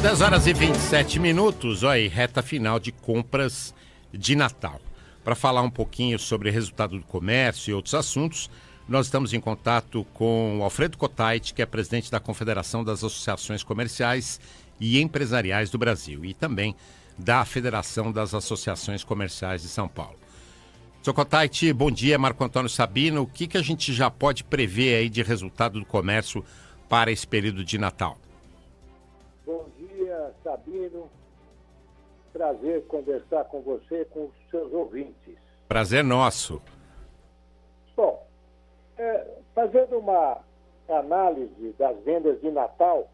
10 horas e 27 minutos, olha aí, reta final de compras de Natal. Para falar um pouquinho sobre resultado do comércio e outros assuntos, nós estamos em contato com o Alfredo Kotait, que é presidente da Confederação das Associações Comerciais e Empresariais do Brasil e também da Federação das Associações Comerciais de São Paulo. Sr. Kotait, bom dia, Marco Antônio Sabino. O que a gente já pode prever aí de resultado do comércio para esse período de Natal? Bom dia, Sabino. Prazer conversar com você e com os seus ouvintes. Prazer nosso. Bom, fazendo uma análise das vendas de Natal,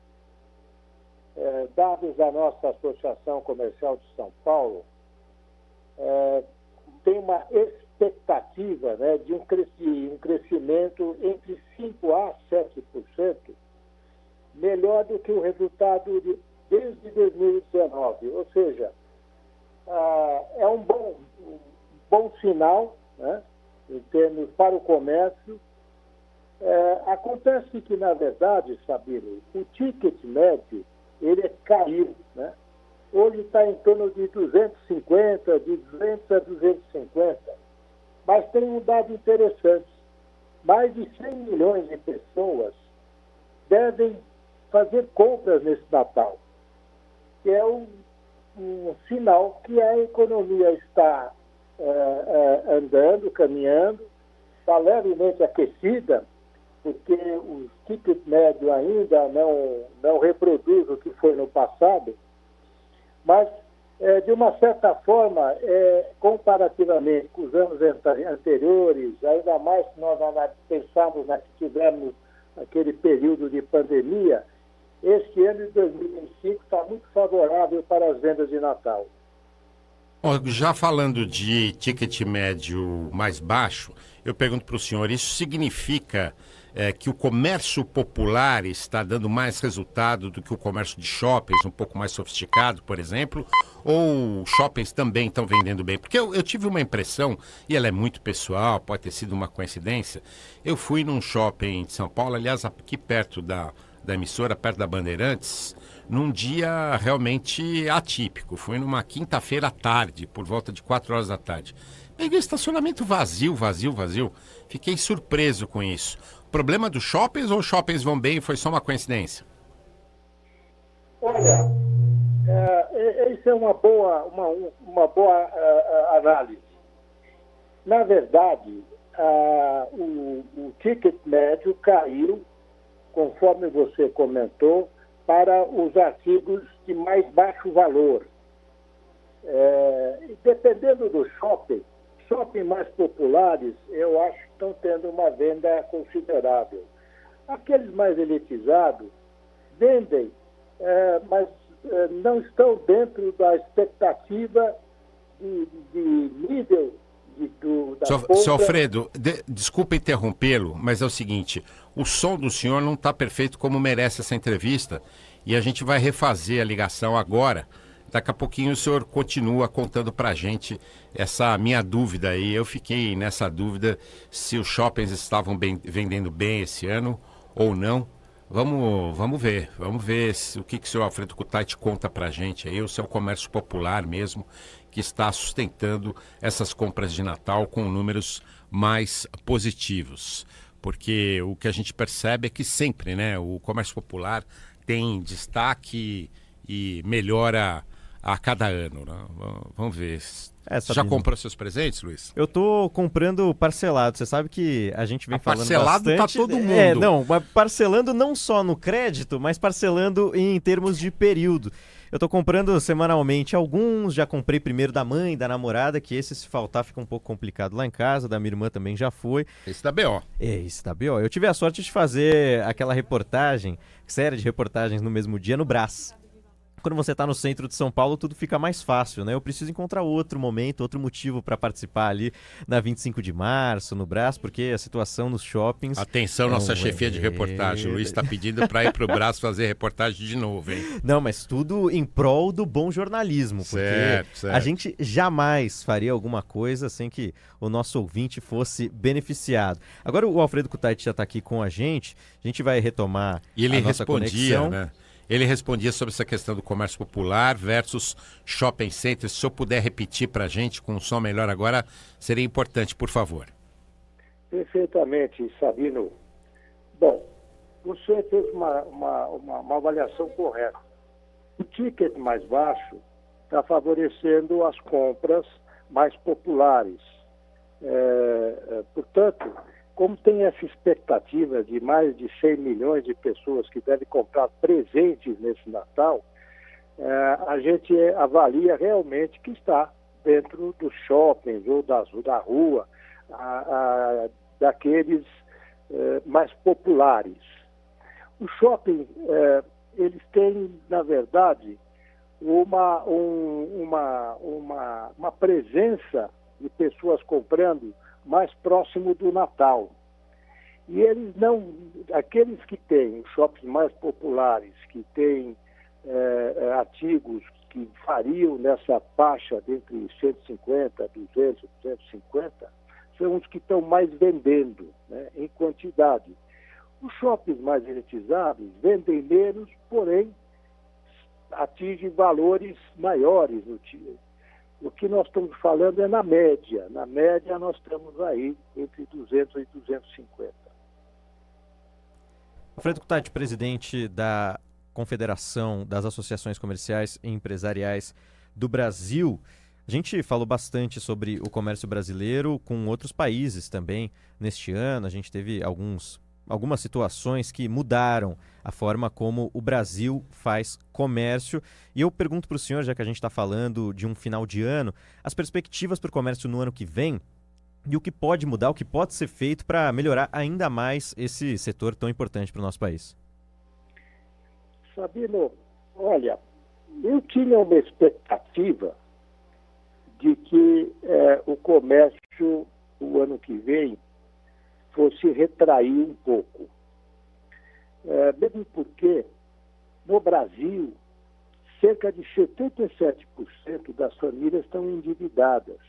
dados da nossa Associação Comercial de São Paulo, tem uma expectativa, né, de um crescimento entre 5% a 7%, melhor do que o resultado desde 2019. Ou seja, é um bom sinal, né, em termos para o comércio. Acontece que, na verdade, Sabino, o ticket médio ele caiu, né? Hoje está em torno de 250, de 200 a 250. Mas tem um dado interessante. Mais de 100 milhões de pessoas devem fazer compras nesse Natal, que é um sinal que a economia está andando, caminhando, está levemente aquecida, porque o ticket médio ainda não reproduz o que foi no passado, mas, de uma certa forma, comparativamente com os anos anteriores, ainda mais se nós pensarmos que tivemos aquele período de pandemia, este ano de 2025 está muito favorável para as vendas de Natal. Já falando de ticket médio mais baixo, eu pergunto para o senhor, isso significa que o comércio popular está dando mais resultado do que o comércio de shoppings, um pouco mais sofisticado, por exemplo, ou shoppings também estão vendendo bem? Porque eu tive uma impressão, e ela é muito pessoal, pode ter sido uma coincidência, eu fui num shopping de São Paulo, aliás, aqui perto da emissora, perto da Bandeirantes, num dia realmente atípico. Fui numa quinta-feira à tarde, por volta de 4 horas da tarde. Peguei estacionamento vazio. Fiquei surpreso com isso. Problema dos shoppings ou os shoppings vão bem e foi só uma coincidência? Olha, isso é uma boa análise. Na verdade, o ticket médio caiu, conforme você comentou, para os artigos de mais baixo valor. Dependendo do shopping mais populares, eu acho que estão tendo uma venda considerável. Aqueles mais elitizados vendem, mas não estão dentro da expectativa de nível da compra. Seu Alfredo, desculpa interrompê-lo, mas é o seguinte, o som do senhor não está perfeito como merece essa entrevista e a gente vai refazer a ligação agora. Daqui a pouquinho o senhor continua contando para a gente essa minha dúvida aí. Eu fiquei nessa dúvida se os shoppings estavam vendendo bem esse ano ou não. Vamos ver o que o senhor Alfredo Kotait conta para a gente aí, o seu comércio popular mesmo, que está sustentando essas compras de Natal com números mais positivos. Porque o que a gente percebe é que sempre, né, o comércio popular tem destaque e melhora a cada ano, né? Vamos ver. Você já comprou seus presentes, Luiz? Eu tô comprando parcelado. Você sabe que a gente vem falando parcelado bastante... tá todo mundo. Mas parcelando não só no crédito, mas parcelando em termos de período. Eu tô comprando semanalmente alguns, já comprei primeiro da mãe, da namorada, que esse se faltar fica um pouco complicado lá em casa, da minha irmã também já foi. Esse da BO. Esse da BO. Eu tive a sorte de fazer aquela série de reportagens no mesmo dia no Brás. Quando você está no centro de São Paulo, tudo fica mais fácil, né? Eu preciso encontrar outro momento, outro motivo para participar ali na 25 de março, no Brás, porque a situação nos shoppings... Atenção, nossa chefia de reportagem. O Luiz está pedindo para ir para o Brás fazer reportagem de novo, hein? Não, mas tudo em prol do bom jornalismo, porque certo. A gente jamais faria alguma coisa sem que o nosso ouvinte fosse beneficiado. Agora o Alfredo Kotait já está aqui com a gente vai retomar e ele a nossa respondia, conexão. Né? ele respondia sobre essa questão do comércio popular versus shopping centers. Se eu puder repetir para a gente com um som melhor agora, seria importante, por favor. Perfeitamente, Sabino. Bom, você fez uma avaliação correta. O ticket mais baixo está favorecendo as compras mais populares. Portanto, como tem essa expectativa de mais de 100 milhões de pessoas que devem comprar presentes nesse Natal, a gente avalia realmente que está dentro dos shoppings ou da rua, daqueles mais populares. O shopping, eles têm, na verdade, uma presença de pessoas comprando mais próximo do Natal. E eles não, aqueles que têm os shoppings mais populares, que têm artigos que variam nessa faixa de entre 150, 200, 250, são os que estão mais vendendo, né, em quantidade. Os shoppings mais elitizados vendem menos, porém atingem valores maiores no dia. O que nós estamos falando é na média. Na média, nós estamos aí entre 200 e 250. Alfredo Kutait, presidente da Confederação das Associações Comerciais e Empresariais do Brasil. A gente falou bastante sobre o comércio brasileiro com outros países também neste ano. A gente teve algumas situações que mudaram a forma como o Brasil faz comércio. E eu pergunto para o senhor, já que a gente está falando de um final de ano, as perspectivas para o comércio no ano que vem e o que pode mudar, o que pode ser feito para melhorar ainda mais esse setor tão importante para o nosso país. Sabino, olha, eu tinha uma expectativa de que o comércio, o ano que vem, fosse retrair um pouco. Mesmo porque, no Brasil, cerca de 77% das famílias estão endividadas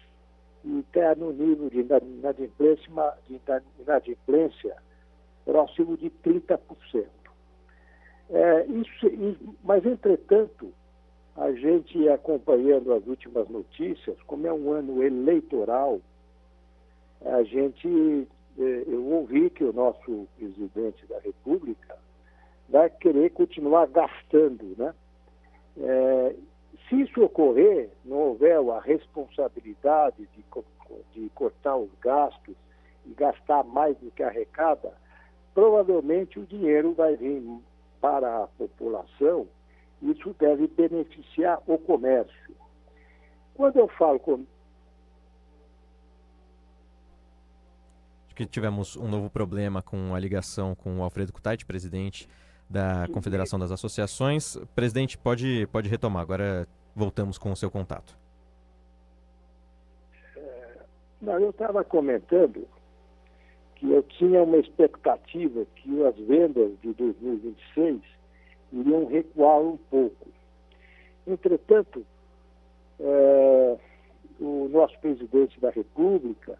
e está no nível de inadimplência próximo de 30%. Mas, entretanto, a gente acompanhando as últimas notícias, como é um ano eleitoral, eu ouvi que o nosso presidente da República vai querer continuar gastando, né? Se isso ocorrer, não houver a responsabilidade de cortar os gastos e gastar mais do que arrecada, provavelmente o dinheiro vai vir para a população. Isso deve beneficiar o comércio. Quando eu falo Acho que tivemos um novo problema com a ligação com o Alfredo Kutait, presidente da Confederação das Associações. Presidente, pode retomar. Agora voltamos com o seu contato. Eu estava comentando que eu tinha uma expectativa que as vendas de 2026 iriam recuar um pouco. Entretanto, o nosso presidente da República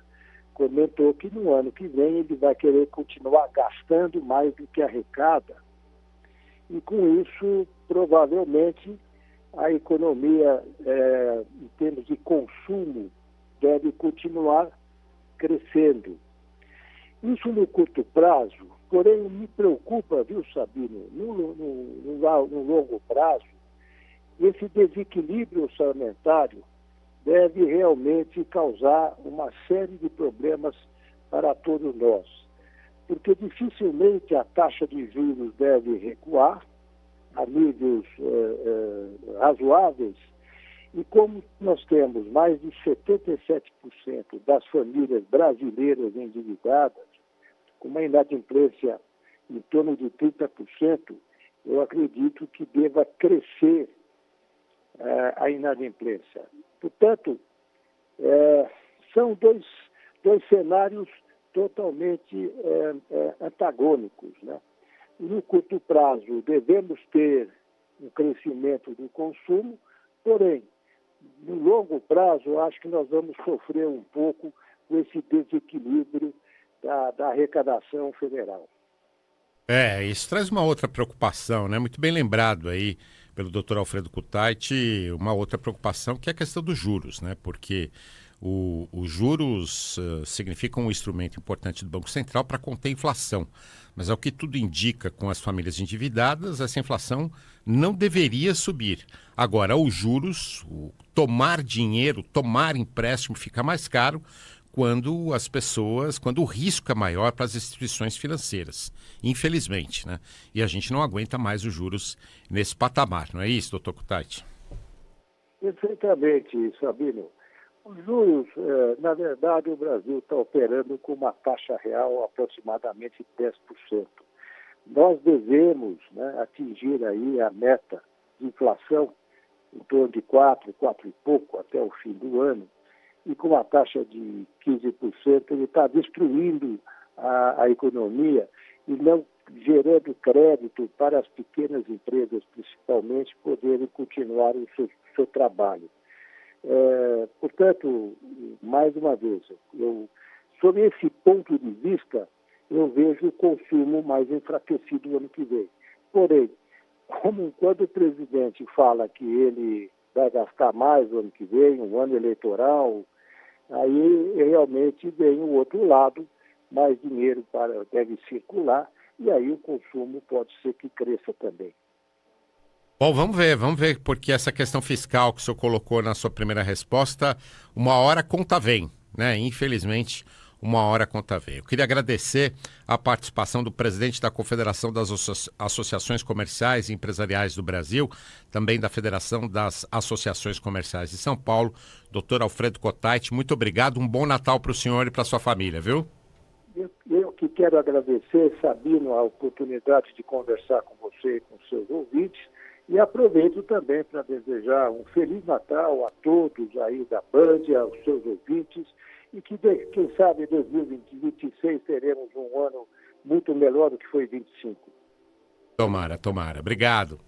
comentou que no ano que vem ele vai querer continuar gastando mais do que arrecada. E com isso, provavelmente, a economia, em termos de consumo, deve continuar crescendo. Isso no curto prazo, porém me preocupa, viu, Sabino, no longo prazo, esse desequilíbrio orçamentário deve realmente causar uma série de problemas para todos nós. Porque dificilmente a taxa de juros deve recuar a níveis razoáveis, e como nós temos mais de 77% das famílias brasileiras endividadas, com uma inadimplência em torno de 30%, eu acredito que deva crescer a inadimplência. Portanto, são dois cenários totalmente antagônicos, né? No curto prazo, devemos ter um crescimento do consumo, porém, no longo prazo, eu acho que nós vamos sofrer um pouco com esse desequilíbrio da arrecadação federal. Isso traz uma outra preocupação, né? Muito bem lembrado aí pelo Dr. Alfredo Kutait, uma outra preocupação que é a questão dos juros, né? Porque os juros significam um instrumento importante do Banco Central para conter a inflação. Mas ao que tudo indica, com as famílias endividadas, essa inflação não deveria subir. Agora, os juros, o tomar dinheiro, tomar empréstimo fica mais caro quando o risco é maior para as instituições financeiras, infelizmente, né? E a gente não aguenta mais os juros nesse patamar, não é isso, doutor Kutait? Perfeitamente, Sabino. Os juros, na verdade, o Brasil está operando com uma taxa real aproximadamente 10%. Nós devemos, né, atingir aí a meta de inflação em torno de 4 e pouco até o fim do ano, e com uma taxa de 15%, ele está destruindo a economia e não gerando crédito para as pequenas empresas, principalmente, poderem continuar o seu trabalho. Portanto, mais uma vez, sob esse ponto de vista, eu vejo o consumo mais enfraquecido no ano que vem. Porém, quando o presidente fala que ele vai gastar mais no ano que vem, um ano eleitoral, aí realmente vem o outro lado, mais dinheiro deve circular, e aí o consumo pode ser que cresça também. Bom, vamos ver, porque essa questão fiscal que o senhor colocou na sua primeira resposta, uma hora a conta vem, né? Infelizmente, uma hora a conta vem. Eu queria agradecer a participação do presidente da Confederação das Associações Comerciais e Empresariais do Brasil, também da Federação das Associações Comerciais de São Paulo, Dr. Alfredo Kutait. Muito obrigado, um bom Natal para o senhor e para a sua família, viu? Eu que quero agradecer, Sabino, a oportunidade de conversar com você e com seus ouvintes, e aproveito também para desejar um Feliz Natal a todos aí da Band, aos seus ouvintes, e que, quem sabe, em 2026 teremos um ano muito melhor do que foi 25. Tomara. Obrigado.